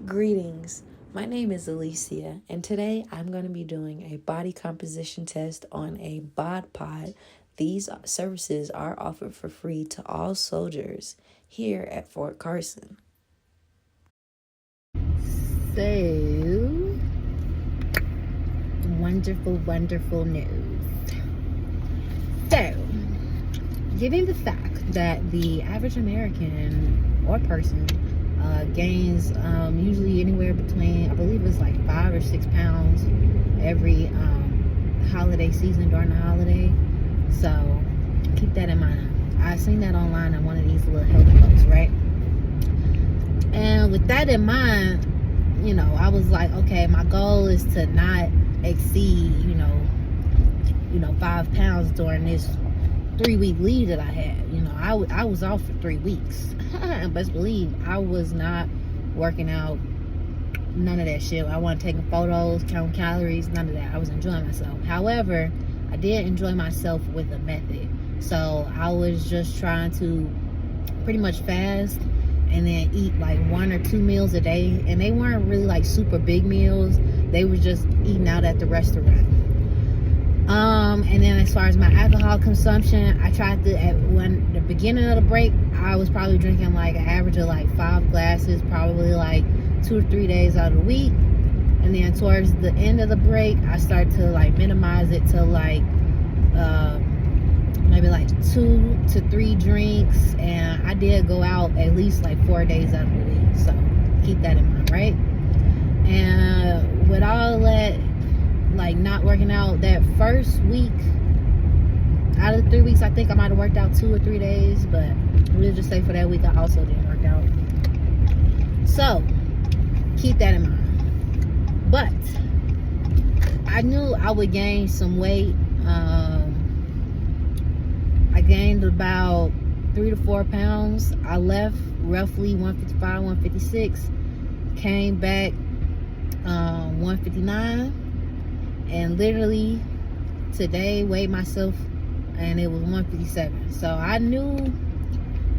Greetings, my name is Alicia, and today I'm going to be doing a body composition test on a Bod Pod. These services are offered for free to all soldiers here at Fort Carson. So, wonderful news. So, given the fact that the average American or person gains usually anywhere between, I believe it's like 5 or 6 pounds every holiday season during the holiday. So keep that in mind. I seen that online on one of these little health posts, right? And with that in mind, I was like, okay, my goal is to not exceed, 5 pounds during this 3-week leave that I had. I was off for 3 weeks. Best believe I was not working out, none of that shit. I wasn't taking photos, counting calories, none of that. I was enjoying myself. However, I did enjoy myself with a method. So I was just trying to pretty much fast and then eat like 1 or 2 meals a day. And they weren't really like super big meals. They were just eating out at the restaurant. And then as far as my alcohol consumption, I tried to, at the beginning of the break, I was probably drinking like an average of like 5 glasses, probably like 2 or 3 days out of the week. And then towards the end of the break, I started to like minimize it to like maybe like 2 to 3 drinks. And I did go out at least like 4 days out of the week. So keep that in mind, right? And with all that, like not working out that first week out of the 3 weeks, I think I might have worked out 2 or 3 days, but we'll just say for that week I also didn't work out. So keep that in mind. But I knew I would gain some weight. I gained about 3 to 4 pounds. I left roughly 155, 156, came back 159. And literally today weighed myself and it was 157. So I knew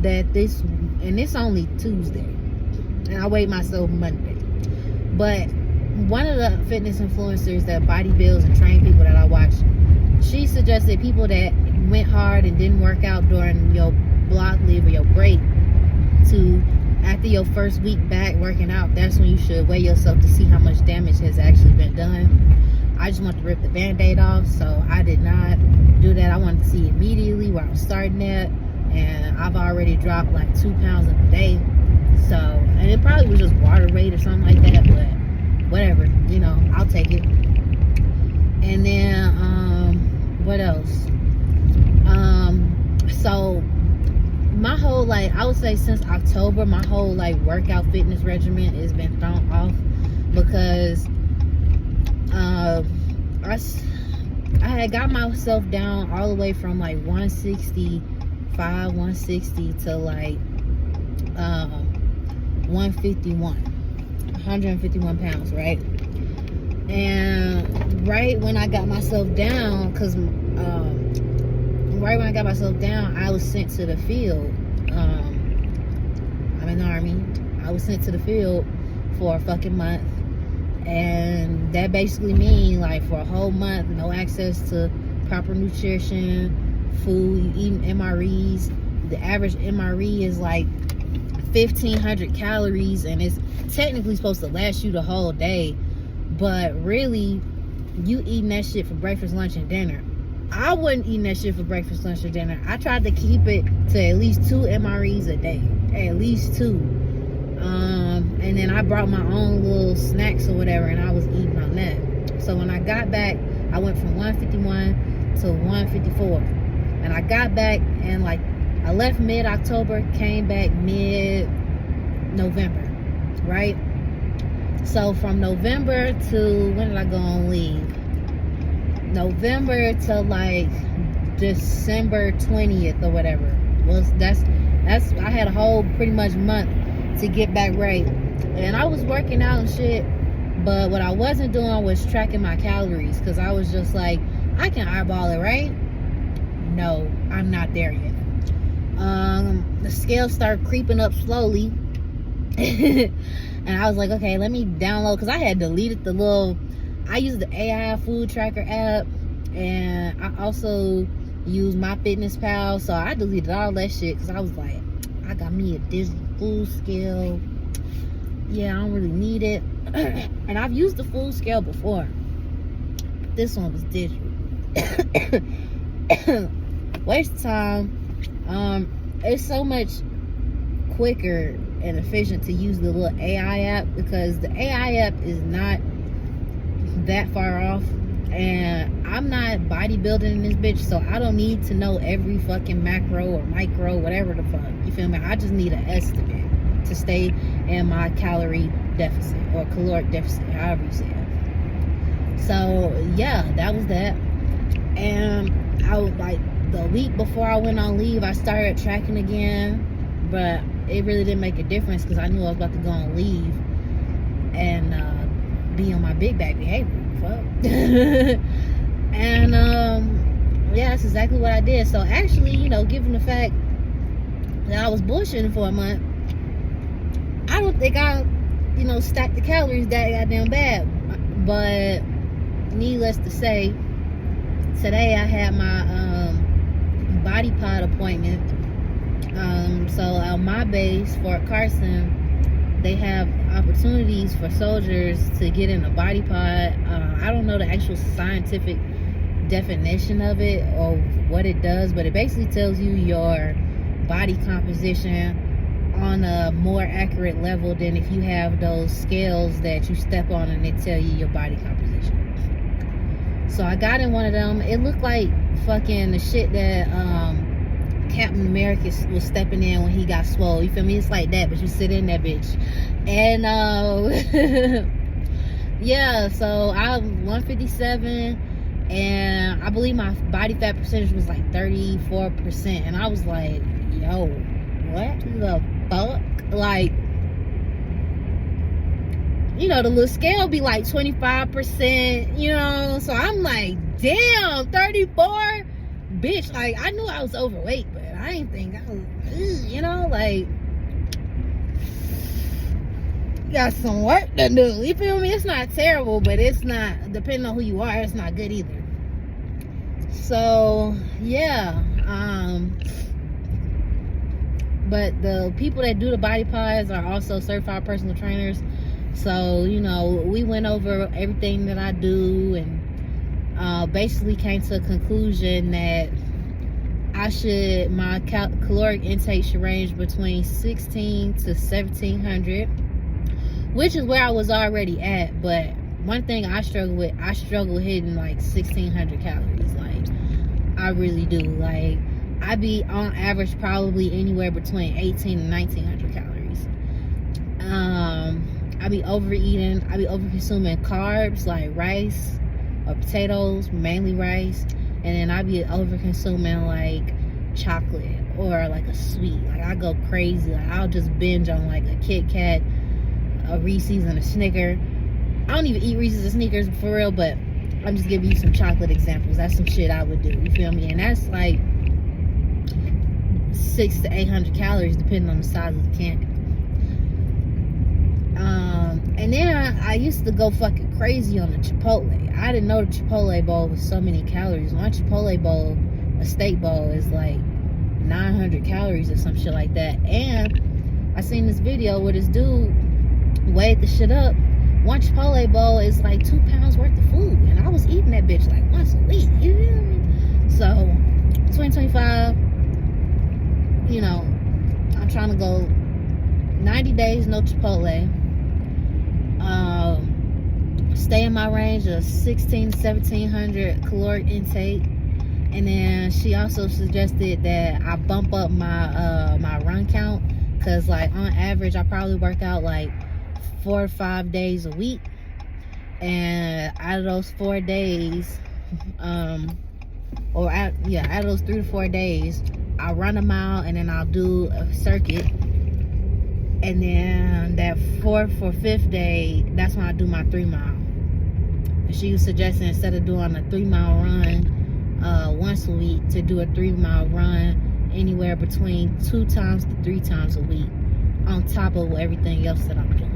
that and it's only Tuesday and I weighed myself Monday. But one of the fitness influencers that body builds and train people that I watch, she suggested people that went hard and didn't work out during your block leave or your break, to after your first week back working out, that's when you should weigh yourself to see how much damage has actually been done. I just wanted to rip the band-aid off, so I did not do that. I wanted to see immediately where I was starting at, and I've already dropped like 2 pounds in a day. So, and it probably was just water weight or something like that, but whatever, I'll take it. And then, what else? So my whole, I would say since October, my whole workout fitness regimen has been thrown off because I had got myself down all the way from 165, 160 to 151 pounds, right? And right when I got myself down, I was sent to the field. I'm in the Army. I was sent to the field for a fucking month. And that basically means for a whole month, no access to proper nutrition, food, eating MREs. The average MRE is 1,500 calories, and it's technically supposed to last you the whole day. But really, you eating that shit for breakfast, lunch, and dinner. I wasn't eating that shit for breakfast, lunch, or dinner. I tried to keep it to at least 2 MREs a day. At least 2. And then I brought my own little snacks or whatever, and I was eating on that. So when I got back, I went from 151 to 154. And I got back and I left mid-October, came back mid-November, right? So from November to, when did I go on leave? November to December 20th or whatever. That's I had a whole pretty much month to get back right. And I was working out and shit, but what I wasn't doing was tracking my calories, because I was just I can eyeball it, right? No, I'm not there yet. The scale started creeping up slowly. And I was like, okay, let me download, because I had deleted I used the AI food tracker app, and I also use MyFitnessPal, so I deleted all that shit because I was like, I got me a digital food scale. Yeah, I don't really need it. And I've used the food scale before, but this one was digital. Waste of time. It's so much quicker and efficient to use the little AI app, because the AI app is not that far off, and I'm not bodybuilding in this bitch, so I don't need to know every fucking macro or micro, whatever the fuck, you feel me? I just need an estimate to stay in my calorie deficit or caloric deficit, however you say it. So yeah, that was that. And I was like, the week before I went on leave, I started tracking again, but it really didn't make a difference because I knew I was about to go on leave and be on my big bag behavior. Fuck. And yeah, that's exactly what I did. So actually, you know, given the fact that I was bullshitting for a month, I don't think I, you know, stacked the calories that goddamn bad. But needless to say, today I had my body pod appointment. So on my base, Fort Carson, they have opportunities for soldiers to get in a body pod. I don't know the actual scientific definition of it or what it does, but it basically tells you your body composition on a more accurate level than if you have those scales that you step on and they tell you your body composition. So I got in one of them. It looked like fucking the shit that Captain America was stepping in when he got swole. You feel me? It's like that, but you sit in that bitch. And yeah, so I'm 157, and I believe my body fat percentage was like 34%. And I was like, yo, what the fuck? Like, you know, the little scale be like 25%, you know? So I'm like, damn, 34? Bitch, like, I knew I was overweight, but I didn't think I was, you know, like, got some work to do. You feel me? It's not terrible, but it's not, depending on who you are, it's not good either. So, yeah. But the people that do the body pods are also certified personal trainers. So, you know, we went over everything that I do and basically came to a conclusion that my caloric intake should range between 16 to 1700, which is where I was already at. But one thing I struggle hitting like 1600 calories. Like, I really do. Like, I be on average probably anywhere between 18 and 1900 calories. I be overeating. I be over consuming carbs like rice or potatoes, mainly rice, and then I be over consuming like chocolate or like a sweet. Like, I go crazy. Like, I'll just binge on like a Kit Kat, a Reese's, and a Snicker. I don't even eat Reese's and Snickers for real, but I'm just giving you some chocolate examples. That's some shit I would do. You feel me? And that's like 600 to 800 calories depending on the size of the candy. And then I used to go fucking crazy on the Chipotle. I didn't know the Chipotle bowl was so many calories. One Chipotle bowl, a steak bowl, is like 900 calories or some shit like that. And I seen this video where this dude weighed the shit up. One Chipotle bowl is like 2 pounds worth of food, and I was eating that bitch like once a week. You feel me? So 2025, you know, I'm trying to go 90 days no Chipotle. Stay in my range of 16 to 1700 caloric intake. And then she also suggested that I bump up my my run count, because like on average I probably work out like 4 or 5 days a week, and out of those 4 days out of those 3 to 4 days, I'll run a mile, and then I'll do a circuit, and then that 4th or 5th day, that's when I do my 3 mile. And she was suggesting, instead of doing a 3 mile run once a week, to do a 3 mile run anywhere between 2 times to 3 times a week, on top of everything else that I'm doing.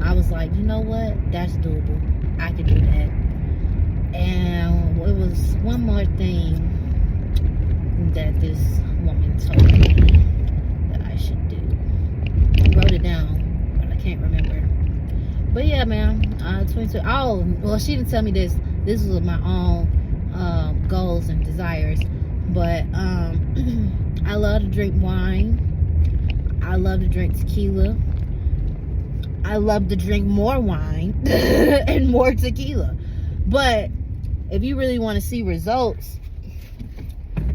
I was like, you know what? That's doable. I could do that. And it was one more thing that this woman told me that I should do. I wrote it down, but I can't remember. But yeah, man, 22. Oh, well, she didn't tell me this. This was my own goals and desires. But I love to drink wine. I love to drink tequila. I love to drink more wine and more tequila. But if you really want to see results,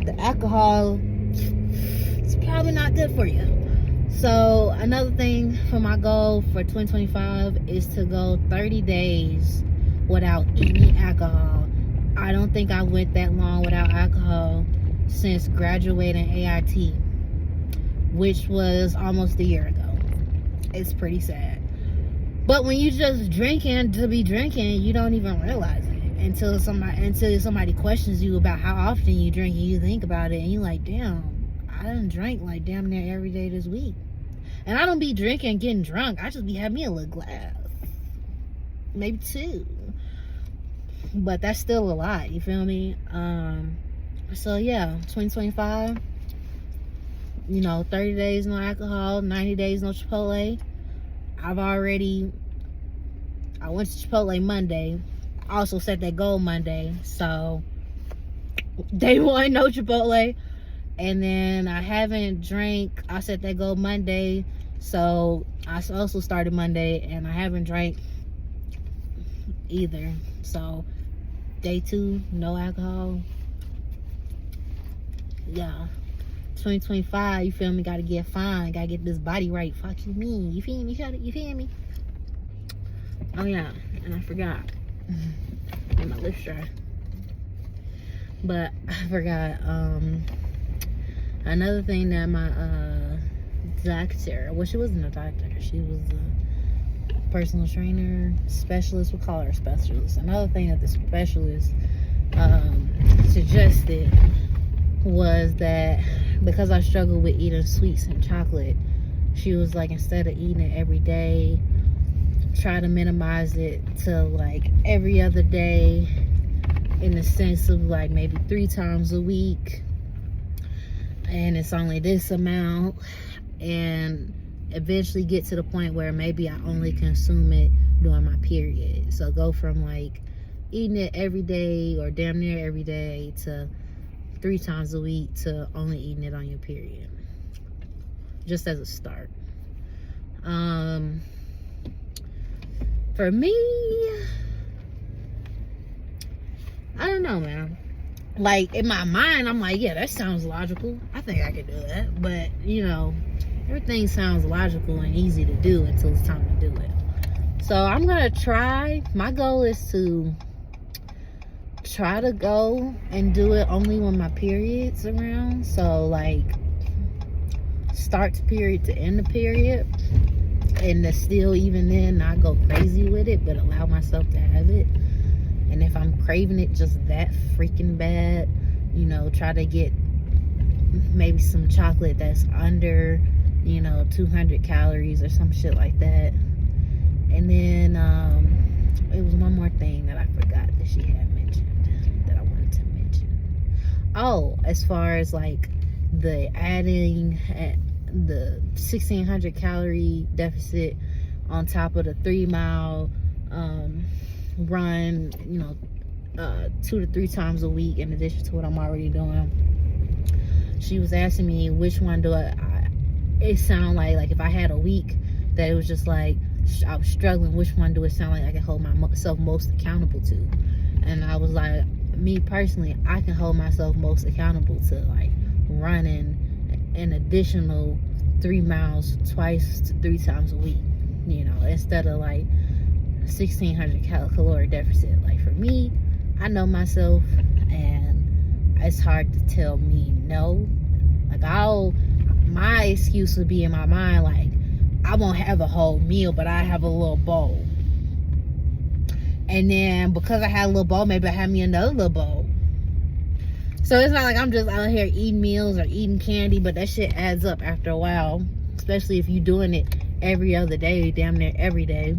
the alcohol is probably not good for you. So another thing for my goal for 2025 is to go 30 days without any alcohol. I don't think I went that long without alcohol since graduating AIT, which was almost a year ago. It's pretty sad. But when you just drinking to be drinking, you don't even realize it until somebody questions you about how often you drink, and you think about it and you're like, damn, I done drank like damn near every day this week. And I don't be drinking and getting drunk. I just be having me a little glass. Maybe two. But that's still a lot, you feel me? So yeah, 2025, 30 days no alcohol, 90 days no Chipotle. I went to Chipotle Monday. I also set that goal Monday. So day one, no Chipotle. And then I haven't drank. I set that goal Monday. So I also started Monday, and I haven't drank either. So day 2, no alcohol. Yeah. 2025, you feel me? Gotta get fine. Gotta get this body right. Fuck you mean. You feel me? You feel me? Oh yeah. And I forgot. And my lips dry. But I forgot. Another thing that my doctor, well, she wasn't a doctor. She was a personal trainer, specialist. We'll call her a specialist. Another thing that the specialist suggested was that because I struggle with eating sweets and chocolate, she was like, instead of eating it every day, try to minimize it to like every other day, in the sense of like maybe 3 times a week, and it's only this amount, and eventually get to the point where maybe I only consume it during my period. So go from like eating it every day or damn near every day to 3 times a week to only eating it on your period, just as a start. For me, I don't know, man. Like, in my mind, I'm like, yeah, that sounds logical. I think I could do that. But, everything sounds logical and easy to do until it's time to do it. So I'm gonna try. My goal is to try to go and do it only when my period's around. So like start the period to end the period, and to still even then not go crazy with it, but allow myself to have it. And if I'm craving it just that freaking bad, try to get maybe some chocolate that's under 200 calories or some shit like that. And then it was one more thing that I forgot that she had mentioned that I wanted to mention. Oh, as far as like the adding the 1600 calorie deficit on top of the 3-mile run, 2 to 3 times a week, in addition to what I'm already doing. She was asking me which one do it sound like if I had a week that it was just like I was struggling, which one do it sound like I can hold myself most accountable to? And I was like, me personally, I can hold myself most accountable to like running an additional 3 miles 2 to 3 times a week, instead of like 1600 calorie deficit. Like, for me, I know myself, and it's hard to tell me no. Like, my excuse would be in my mind, like, I won't have a whole meal, but I have a little bowl. And then because I had a little bowl, maybe I have me another little bowl. So it's not like I'm just out here eating meals or eating candy, but that shit adds up after a while, especially if you're doing it every other day, damn near every day.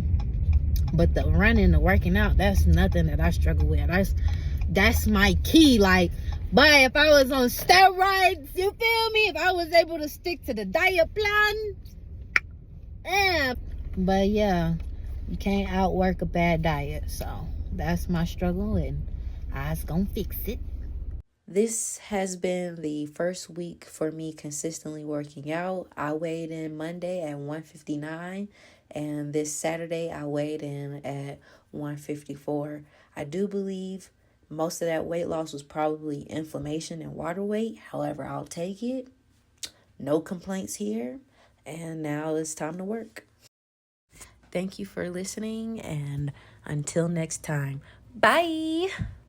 But the running, the working out, that's nothing that I struggle with. That's my key. Like, but if I was on steroids, you feel me? If I was able to stick to the diet plan, but yeah, you can't outwork a bad diet. So that's my struggle, and I was gonna fix it. This has been the first week for me consistently working out. I weighed in Monday at 159, and this Saturday I weighed in at 154. I do believe most of that weight loss was probably inflammation and water weight. However, I'll take it. No complaints here. And now it's time to work. Thank you for listening, and until next time, bye.